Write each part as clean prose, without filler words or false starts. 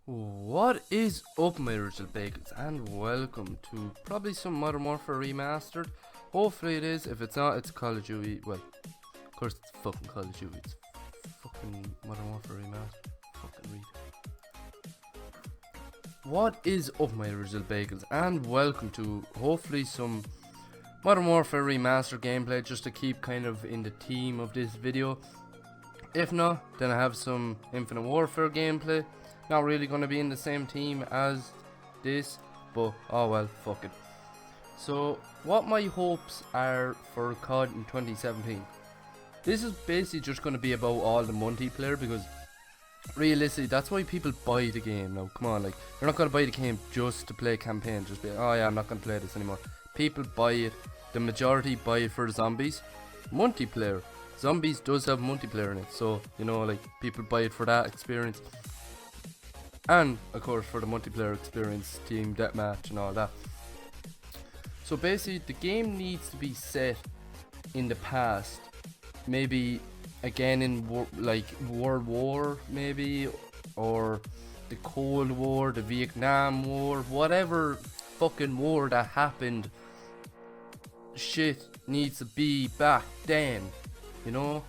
What is up, my original bagels, and welcome to probably some Modern Warfare Remastered. Hopefully it is. If it's not, it's Call of Duty. Well, of course it's fucking Call of Duty. It's fucking Modern Warfare Remastered. Fucking read. What is up, my original bagels, and welcome to hopefully some Modern Warfare Remastered gameplay, just to keep kind of in the theme of this video. If not, then I have some Infinite Warfare gameplay. Not really going to be in the same team as this, but oh well, fuck it. So, what my hopes are for COD in 2017. This is basically just going to be about all the multiplayer, because realistically, that's why people buy the game now. Come on, like, you're not going to buy the game just to play campaign, just be, oh yeah, I'm not going to play this anymore. People buy it, the majority buy it for zombies. Multiplayer. Zombies does have multiplayer in it, so, you know, like, people buy it for that experience. And, of course, for the multiplayer experience, team deathmatch and all that. So basically, the game needs to be set in the past. Maybe, again, in World War, maybe. Or the Cold War, the Vietnam War. Whatever fucking war that happened. Shit needs to be back then. You know?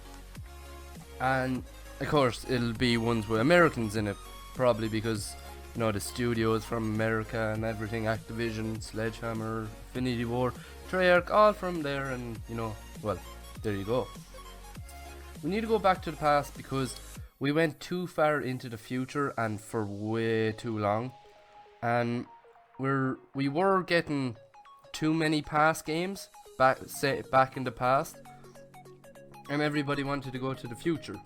And, of course, it'll be ones with Americans in it. Probably because, you know, the studios from America and everything, Activision, Sledgehammer, Infinity War, Treyarch, all from there, and, you know, well, there you go. We need to go back to the past because we went too far into the future and for way too long, and we were getting too many past games back in the past, and everybody wanted to go to the future.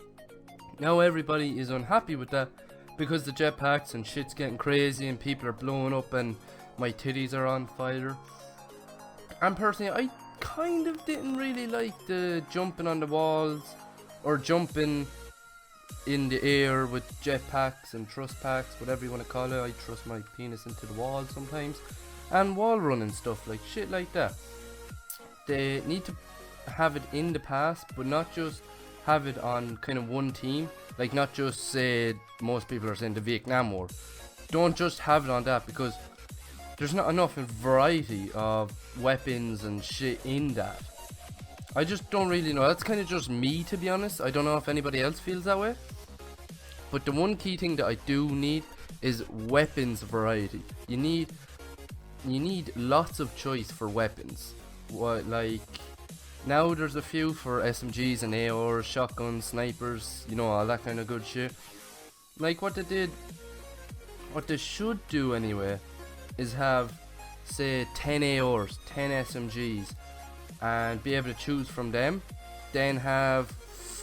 Now everybody is unhappy with that, because the jetpacks and shit's getting crazy and people are blowing up and my titties are on fire. And personally, I kind of didn't really like the jumping on the walls or jumping in the air with jetpacks and thrust packs, whatever you want to call it. I thrust my penis into the wall sometimes, and wall running stuff, like shit like that. They need to have it in the past, but not just have it on kind of one team. Like, not just say, most people are saying the Vietnam War. Don't just have it on that, because there's not enough variety of weapons and shit in that. I just don't really know. That's kind of just me, to be honest. I don't know if anybody else feels that way. But the one key thing that I do need is weapons variety. You need lots of choice for weapons. What, like, now there's a few for SMGs and ARs, shotguns, snipers, you know, all that kind of good shit. Like what they should do anyway, is have, say, 10 ARs, 10 SMGs, and be able to choose from them. Then have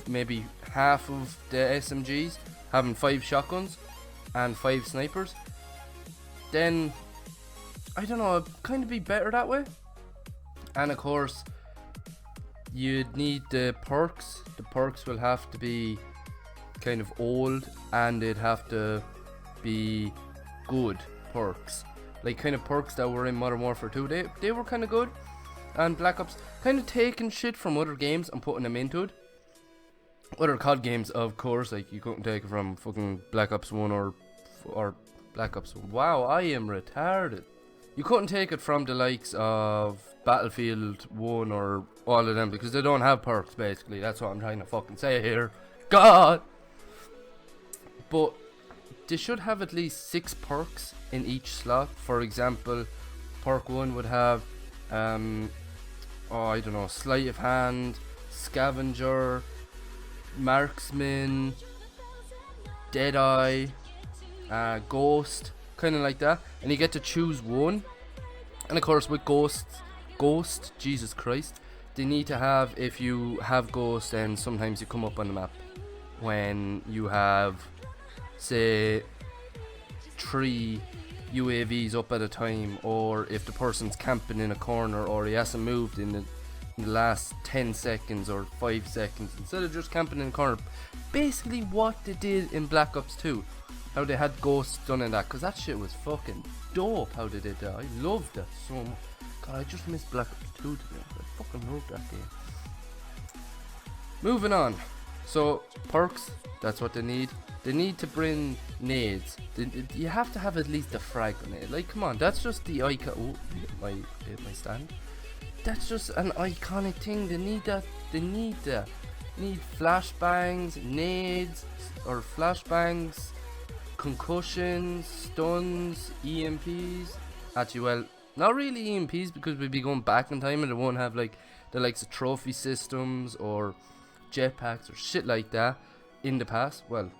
maybe half of the SMGs having 5 shotguns and 5 snipers. Then, I don't know, it'd kind of be better that way. And of course, you'd need the perks. The perks will have to be kind of old, and they'd have to be good perks. Like kind of perks that were in Modern Warfare 2. They were kind of good. And Black Ops kind of taking shit from other games and putting them into it. Other COD games, of course, like you couldn't take it from fucking Black Ops 1 or Black Ops 1. Wow, I am retarded. You couldn't take it from the likes of Battlefield 1 or all of them, because they don't have perks, basically. That's what I'm trying to fucking say here. God! But they should have at least 6 perks in each slot. For example, perk 1 would have, I don't know, Sleight of Hand, Scavenger, Marksman, Deadeye, Ghost, kind of like that. And you get to choose one. And of course with Ghost, Jesus Christ, they need to have, if you have Ghost, then sometimes you come up on the map when you have, say, 3 UAVs up at a time, or if the person's camping in a corner, or he hasn't moved in the last 10 seconds or 5 seconds, instead of just camping in a corner. Basically what they did in Black Ops 2, how they had Ghosts done in that, because that shit was fucking dope how they did that. I loved that so much. God, I just missed Black Ops 2 to be honest. I fucking love that game. Moving on. So perks, that's what they need. They need to bring nades. You have to have at least a frag grenade. Like, come on, that's just the icon. Oh, my stand. That's just an iconic thing. They need that. They need that. Need flashbangs, nades, or flashbangs, concussions, stuns, EMPs. Actually, well, not really EMPs because we'd be going back in time and they won't have like the likes of trophy systems or jetpacks or shit like that in the past. Well,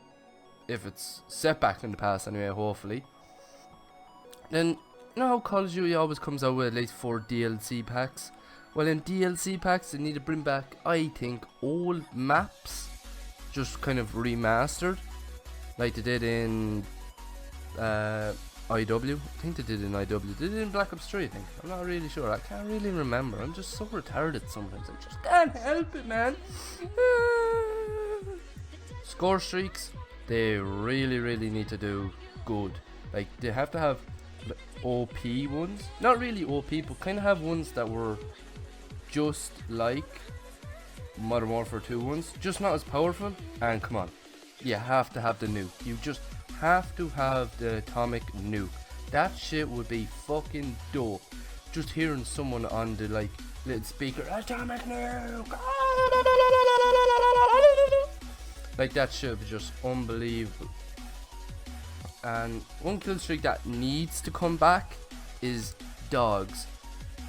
if it's set back in the past anyway, hopefully. Then, you know how Call of Duty always comes out with at least 4 DLC packs? Well, in DLC packs, they need to bring back, I think, old maps, just kind of remastered, like they did in IW. I think they did in IW. They did in Black Ops 3, I think. I'm not really sure. I can't really remember. I'm just so retarded sometimes. I just can't help it, man. Score streaks, they really need to do good. Like, they have to have OP ones. Not really OP, but kind of have ones that were just like Modern Warfare 2 ones, just not as powerful. And come on, you have to have the nuke. You just have to have the atomic nuke. That shit would be fucking dope. Just hearing someone on the like little speaker, atomic nuke, like that shit would be just unbelievable. And one kill streak that needs to come back is dogs.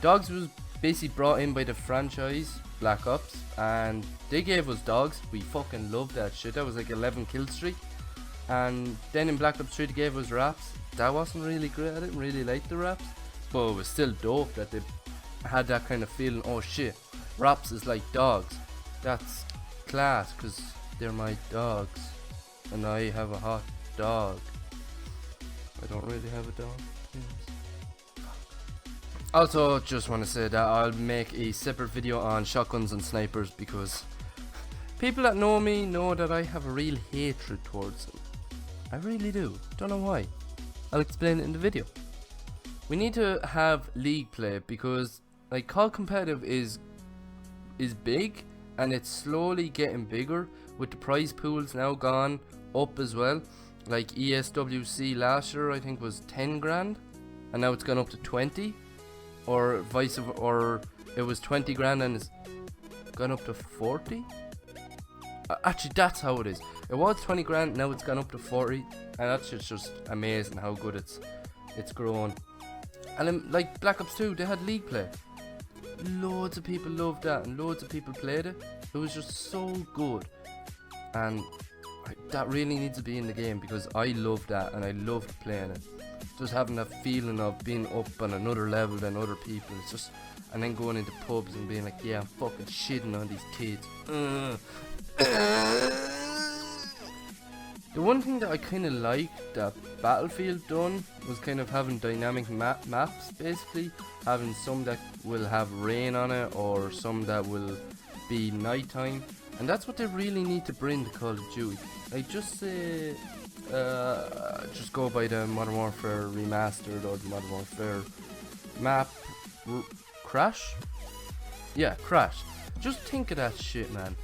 Dogs was basically brought in by the franchise Black Ops, and they gave us dogs. We fucking loved that shit. That was like 11 kill streak. And then in Black Ops 3 they gave us wraps. That wasn't really great. I didn't really like the wraps, but it was still dope that they had that kind of feeling. Oh shit, wraps is like dogs. That's class because they're my dogs and I have a hot dog. I don't really have a dog. Yes. Also, just want to say that I'll make a separate video on shotguns and snipers because people that know me know that I have a real hatred towards them. I really do. Don't know why. I'll explain it in the video. We need to have league play because like COD competitive is big and it's slowly getting bigger with the prize pools now gone up as well. Like ESWC last year I think was 10 grand and now it's gone up to 20, or vice versa, or it was 20 grand and it's gone up to 40. Actually, that's how it is. It was 20 grand, now it's gone up to 40, and that's just amazing how good it's grown. And then, like Black Ops 2, they had league play. Loads of people loved that, and loads of people played it. It was just so good, and that really needs to be in the game because I loved that and I loved playing it. Just having that feeling of being up on another level than other people. It's just, and then going into pubs and being like, yeah, I'm fucking shitting on these kids. The one thing that I kind of liked that Battlefield done was kind of having dynamic maps, basically having some that will have rain on it or some that will be nighttime, and that's what they really need to bring to Call of Duty. Like just just go by the Modern Warfare Remastered or the Modern Warfare map Crash. Yeah, Crash. Just think of that shit, man.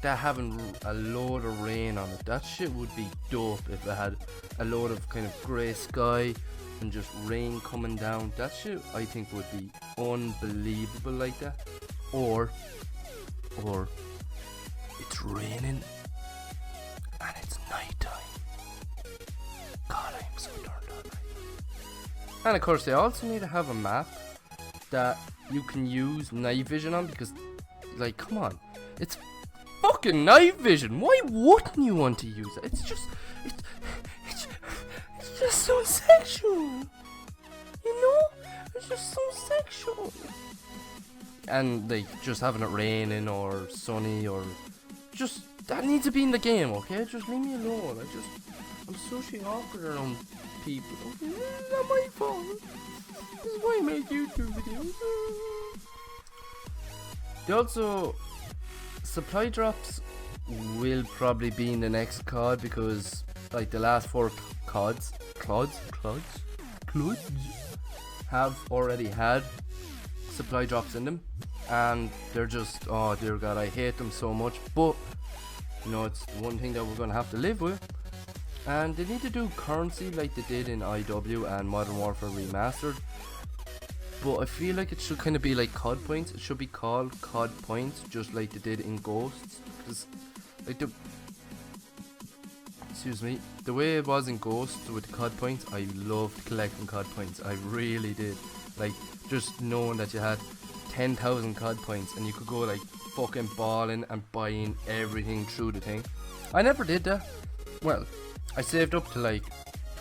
That having a load of rain on it, that shit would be dope if it had a load of kind of grey sky and just rain coming down. That shit I think would be unbelievable like that. Or it's raining and it's nighttime. God, I am so turned on right now. And of course they also need to have a map that you can use night vision on because, like, come on, it's fucking night vision. Why wouldn't you want to use it? It's just so sexual, you know? It's just so sexual. And like just having it raining or sunny or just that needs to be in the game, okay? Just leave me alone. I'm socially awkward around people. Okay? It's not my fault. This is why I make YouTube videos. They also, supply drops will probably be in the next COD because like the last 4 CODs have already had supply drops in them, and they're just, oh dear god, I hate them so much. But You know, it's one thing that we're gonna have to live with. And they need to do currency like they did in IW and Modern Warfare Remastered. But I feel like it should kind of be like COD points. It should be called COD points, just like they did in Ghosts. Because, like the way it was in Ghosts with the COD points, I loved collecting COD points. I really did. Like, just knowing that you had 10,000 COD points and you could go like fucking balling and buying everything through the thing. I never did that. Well, I saved up to like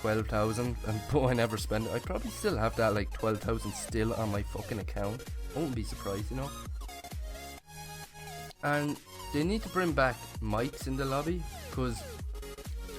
12,000, but I never spent it. I probably still have that like 12,000 still on my fucking account. I wouldn't be surprised, you know. And they need to bring back mics in the lobby, because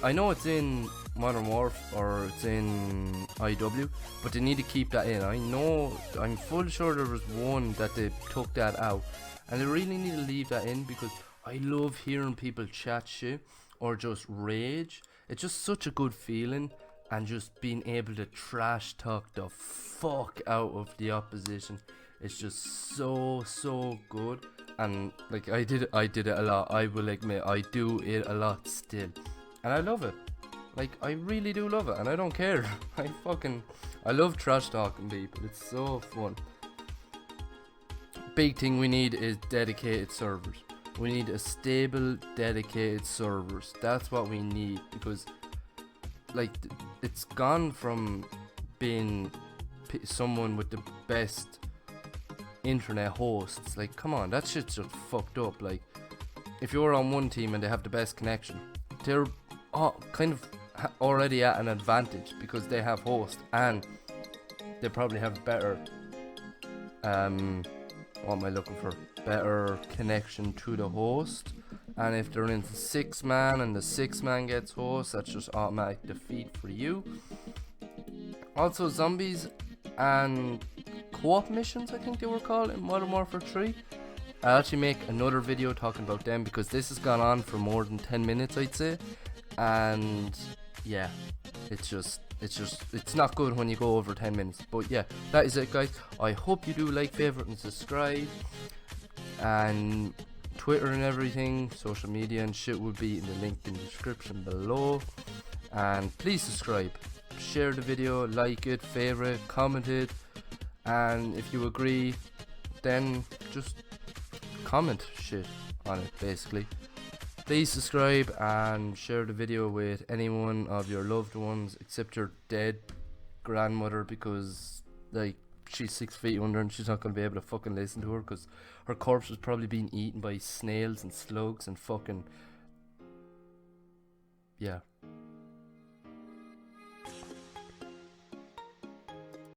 I know it's in Modern Warfare or it's in IW, but they need to keep that in. I'm full sure there was one that they took that out, and they really need to leave that in, because I love hearing people chat shit or just rage. It's just such a good feeling, and just being able to trash talk the fuck out of the opposition. It's just so good. And like I did it a lot. I will admit I do it a lot still, and I love it. Like, I really do love it, and I don't care. I love trash talking people. It's so fun. Big thing we need is dedicated servers. We need a stable, dedicated servers. That's what we need, because like it's gone from being someone with the best internet hosts. Like, come on, that shit's just fucked up. Like, if you're on one team and they have the best connection, they're kind of already at an advantage, because they have host and they probably have better what am I looking for? Better connection to the host. And if they're in 6-man and the 6-man gets host, that's just automatic defeat for you. Also, zombies and co-op missions, I think they were called, in Modern Warfare 3. I'll actually make another video talking about them, because this has gone on for more than 10 minutes, I'd say. And yeah, it's not good when you go over 10 minutes. But yeah, that is it, guys. I hope you do like, favorite, and subscribe. And Twitter and everything, social media and shit will be in the link in the description below. And please subscribe, share the video, like it, favorite, comment it, and if you agree, then just comment shit on it, basically. Please subscribe and share the video with anyone of your loved ones, except your dead grandmother, because like she's 6 feet under and she's not going to be able to fucking listen to her, because her corpse was probably being eaten by snails and slugs and fucking, yeah.